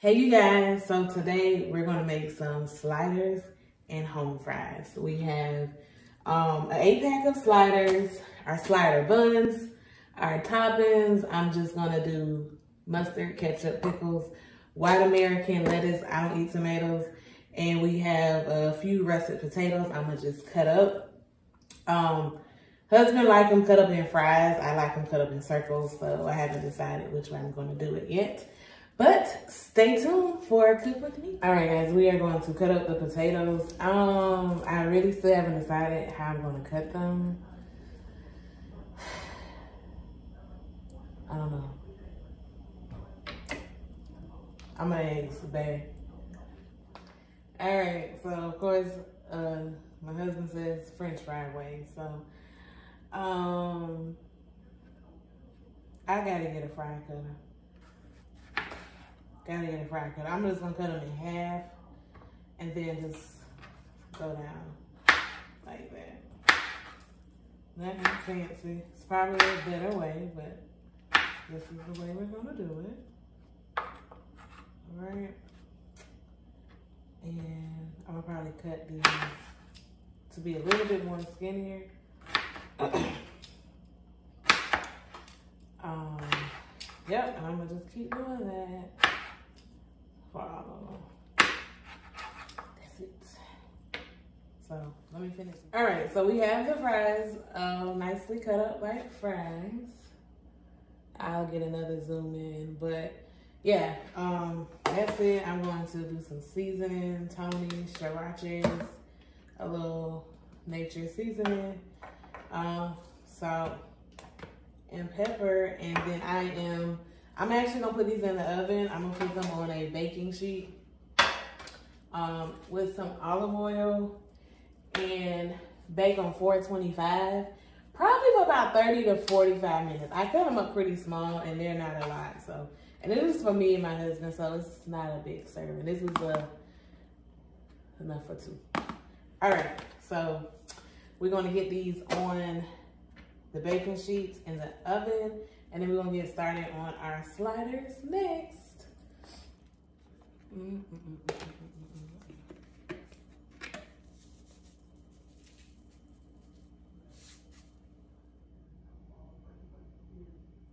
Hey you guys, so today we're gonna make some sliders and home fries. We have an 8-pack of sliders, our slider buns, our toppings. I'm just gonna do mustard, ketchup, pickles, white American, lettuce. I don't eat tomatoes. And we have a few russet potatoes I'm gonna just cut up. Husband like them cut up in fries. I like them cut up in circles, so I haven't decided which way I'm gonna do it yet. But stay tuned for Cook With Me. All right, guys, we are going to cut up the potatoes. I really still haven't decided how I'm gonna cut them. I don't know. I'm gonna ask babe. All right, so of course, my husband says French fry way, so I gotta get a fry cutter. I'm just gonna cut them in half and then just go down like that. Nothing fancy. It's probably a better way, but this is the way we're gonna do it. All right. And I'm gonna probably cut these to be a little bit more skinnier. Yep, and I'm gonna just keep doing that for all of them. That's it. So let me finish. All right, so we have the fries nicely cut up like fries. I'll get another zoom in, but yeah, that's it. I'm going to do some seasoning, Tony, sriracha, a little nature seasoning, salt, and pepper. And then I'm actually gonna put these in the oven. I'm gonna put them on a baking sheet with some olive oil and bake on 425, probably for about 30 to 45 minutes. I cut them up pretty small and they're not a lot, so. And this is for me and my husband, so it's not a big serving. This is enough for two. All right, so we're gonna get these on the baking sheets in the oven, and then we're gonna get started on our sliders next.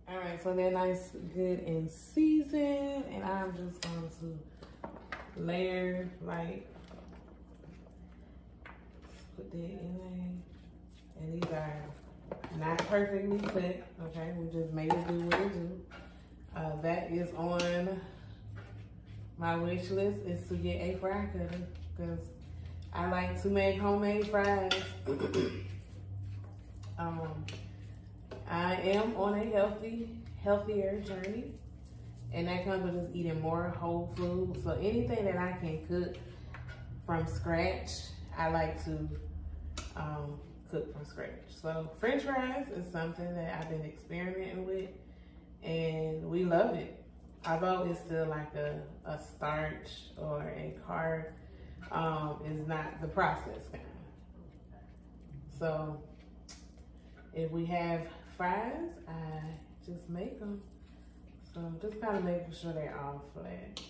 All right, so they're nice, good, and seasoned, and I'm just going to layer, like, put that in there. And these are not perfectly cut, okay? We just made it do what it do. That is on my wish list, is to get a fry cutter, because I like to make homemade fries. I am on a healthier journey, and that comes with just eating more whole food. So anything that I can cook from scratch, I like to cook from scratch. So French fries is something that I've been experimenting with, and we love it. Although it's still like a starch or a carb, it's not the processed kind. So if we have fries, I just make them. So just kind of making sure they're all flat.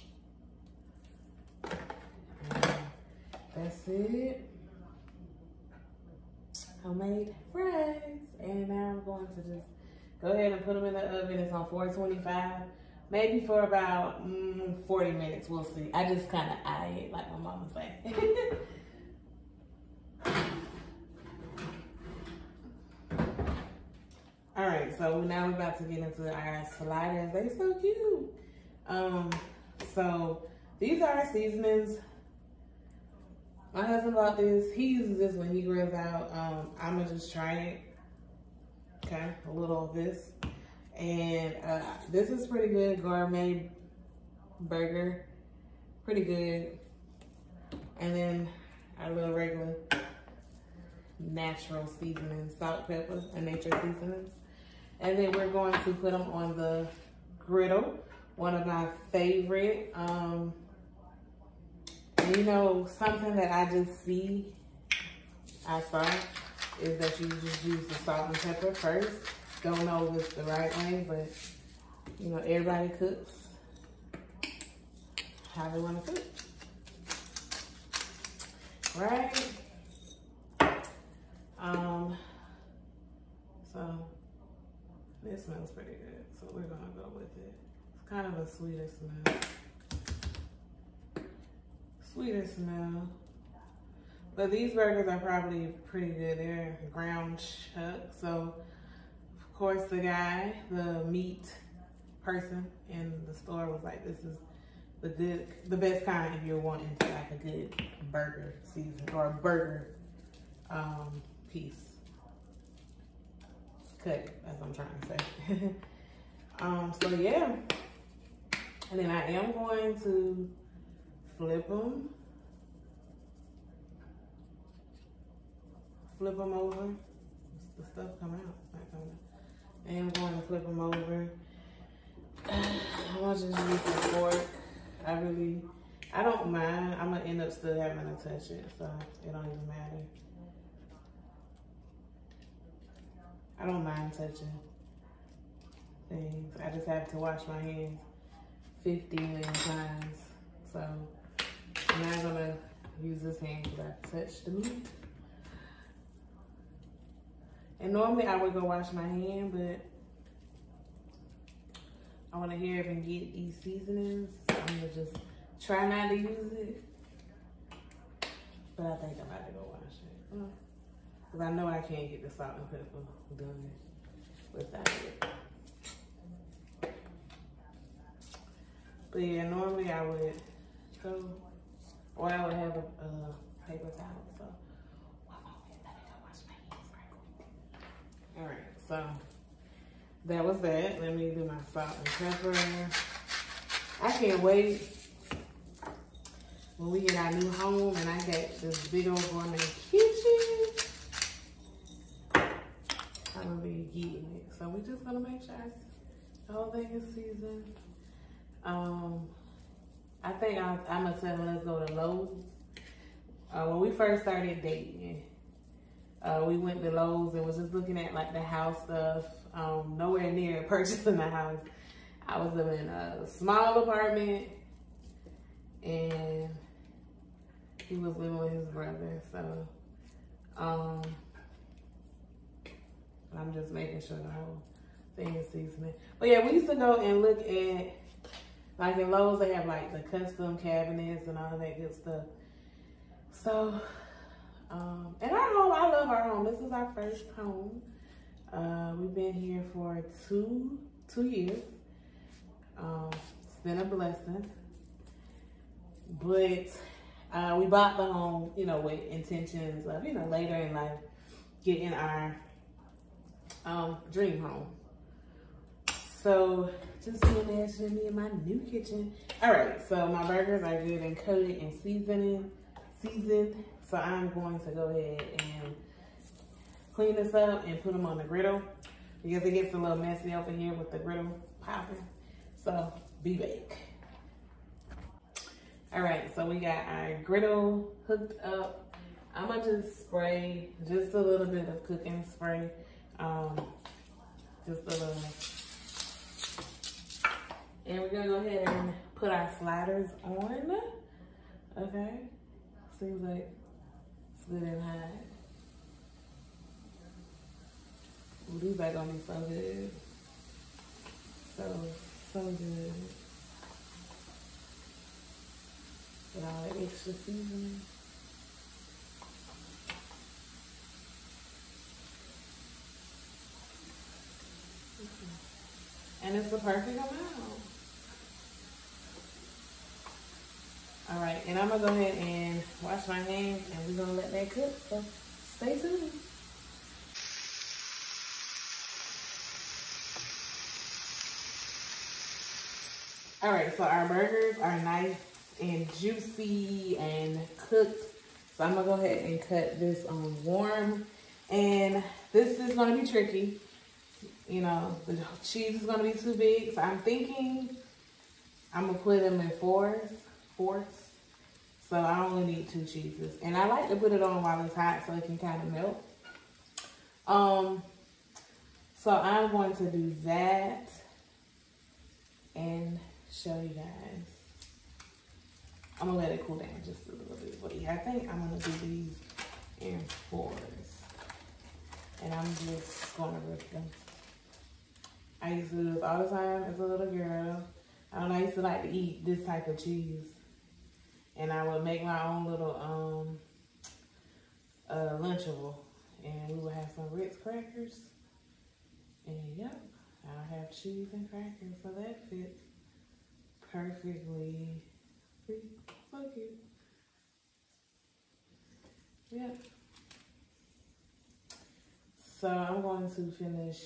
And that's it. Homemade fries. And now I'm going to just go ahead and put them in the oven. It's on 425, maybe for about 40 minutes. We'll see. I just kind of eye it like my mama say. All right, so now we're about to get into our sliders. They're so cute. So these are our seasonings. My husband bought this. He uses this when he grills out. I'm gonna just try it. Okay, a little of this. And this is pretty good, gourmet burger. Pretty good. And then our little regular natural seasoning, salt, pepper, and nature seasonings. And then we're going to put them on the griddle, one of my favorite. You know, something that I just I saw, is that you just use the salt and pepper first. Don't know if it's the right way, but you know, everybody cooks how they want to cook. Right? So this smells pretty good. So we're gonna go with it. It's kind of a sweeter smell. Sweeter smell. But these burgers are probably pretty good. They're ground chuck. So of course the guy, the meat person in the store was like, this is the best kind if you're wanting to like a good burger season or a burger piece cut, as I'm trying to say. So yeah, and then I am going to flip them over. The stuff come out. It's not coming out. I am going to flip them over. I'm gonna just use the fork. I don't mind. I'm gonna end up still having to touch it, so it don't even matter. I don't mind touching things. I just have to wash my hands 50 million times. So I'm not gonna use this hand because I touched the meat. And normally I would go wash my hand, but I want to hear if and get these seasonings. I'm gonna just try not to use it, but I think I'm about to go wash it. Because I know I can't get the salt and pepper done without it. But yeah, normally I would go, or I would have a paper towel. So, one moment, let me go wash my hands right quick. All right, so that was that. Let me do my salt and pepper. I can't wait when we get our new home and I got this big old gourmet kitchen. I'm gonna be getting it. So we're just gonna make sure the whole thing is seasoned. I think I'm gonna tell them let's go to Lowe's. When we first started dating, we went to Lowe's and was just looking at like the house stuff. Nowhere near purchasing the house. I was living in a small apartment and he was living with his brother. So, I'm just making sure the whole thing is seasoning. But yeah, we used to go and look at, like in Lowe's, they have like the custom cabinets and all that good stuff. So, and our home, I love our home. This is our first home. We've been here for two years. It's been a blessing. But we bought the home, you know, with intentions of, you know, later in life getting our dream home. So just imagining me in my new kitchen. All right, so my burgers are good and coated and seasoned. So I'm going to go ahead and clean this up and put them on the griddle because it gets a little messy over here with the griddle popping. So be back. All right, so we got our griddle hooked up. I'm gonna just spray just a little bit of cooking spray. Just a little. And we're gonna go ahead and put our sliders on. Okay, seems like it's good and hot. Ooh, these are gonna be so good. So good. With all that extra seasoning. And it's the perfect amount. All right, and I'm gonna go ahead and wash my hands and we're gonna let that cook, so stay tuned. All right, so our burgers are nice and juicy and cooked. So I'm gonna go ahead and cut this warm. And this is gonna be tricky. You know, the cheese is gonna be too big. So I'm thinking I'm gonna put them in fourths. So I only need 2 cheeses. And I like to put it on while it's hot so it can kind of melt. So I'm going to do that and show you guys. I'm gonna let it cool down just a little bit. But yeah, I think I'm gonna do these in 4s. And I'm just gonna rip them. I used to do this all the time as a little girl. I used to like to eat this type of cheese. And I would make my own little Lunchable. And we would have some Ritz crackers. And yep, I'll have cheese and crackers. So that fits perfectly. So cute. Yep. So I'm going to finish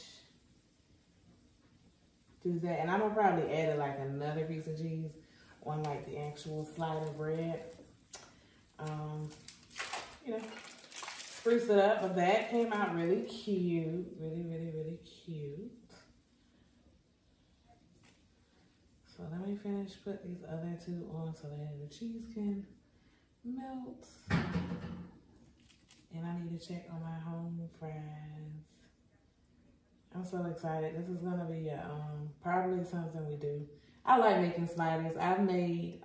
do that. And I'm gonna probably add like another piece of cheese on like the actual slider bread. You know, spruce it up. But that came out really cute. Really cute. So let me finish put these other 2 on so that the cheese can melt. And I need to check on my home fries. I'm so excited. This is gonna be probably something we do. I like making sliders. I've made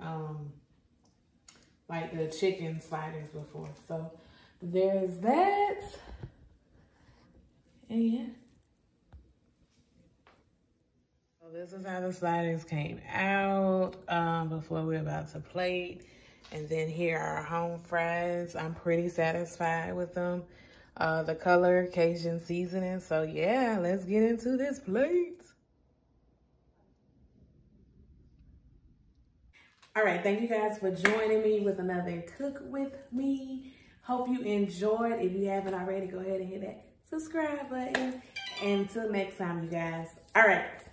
like the chicken sliders before. So there's that. And yeah. So this is how the sliders came out before we're about to plate. And then here are our home fries. I'm pretty satisfied with them. The color, Cajun seasoning. So yeah, let's get into this plate. All right, thank you guys for joining me with another Cook With Me. Hope you enjoyed. If you haven't already, go ahead and hit that subscribe button. And until next time, you guys. All right.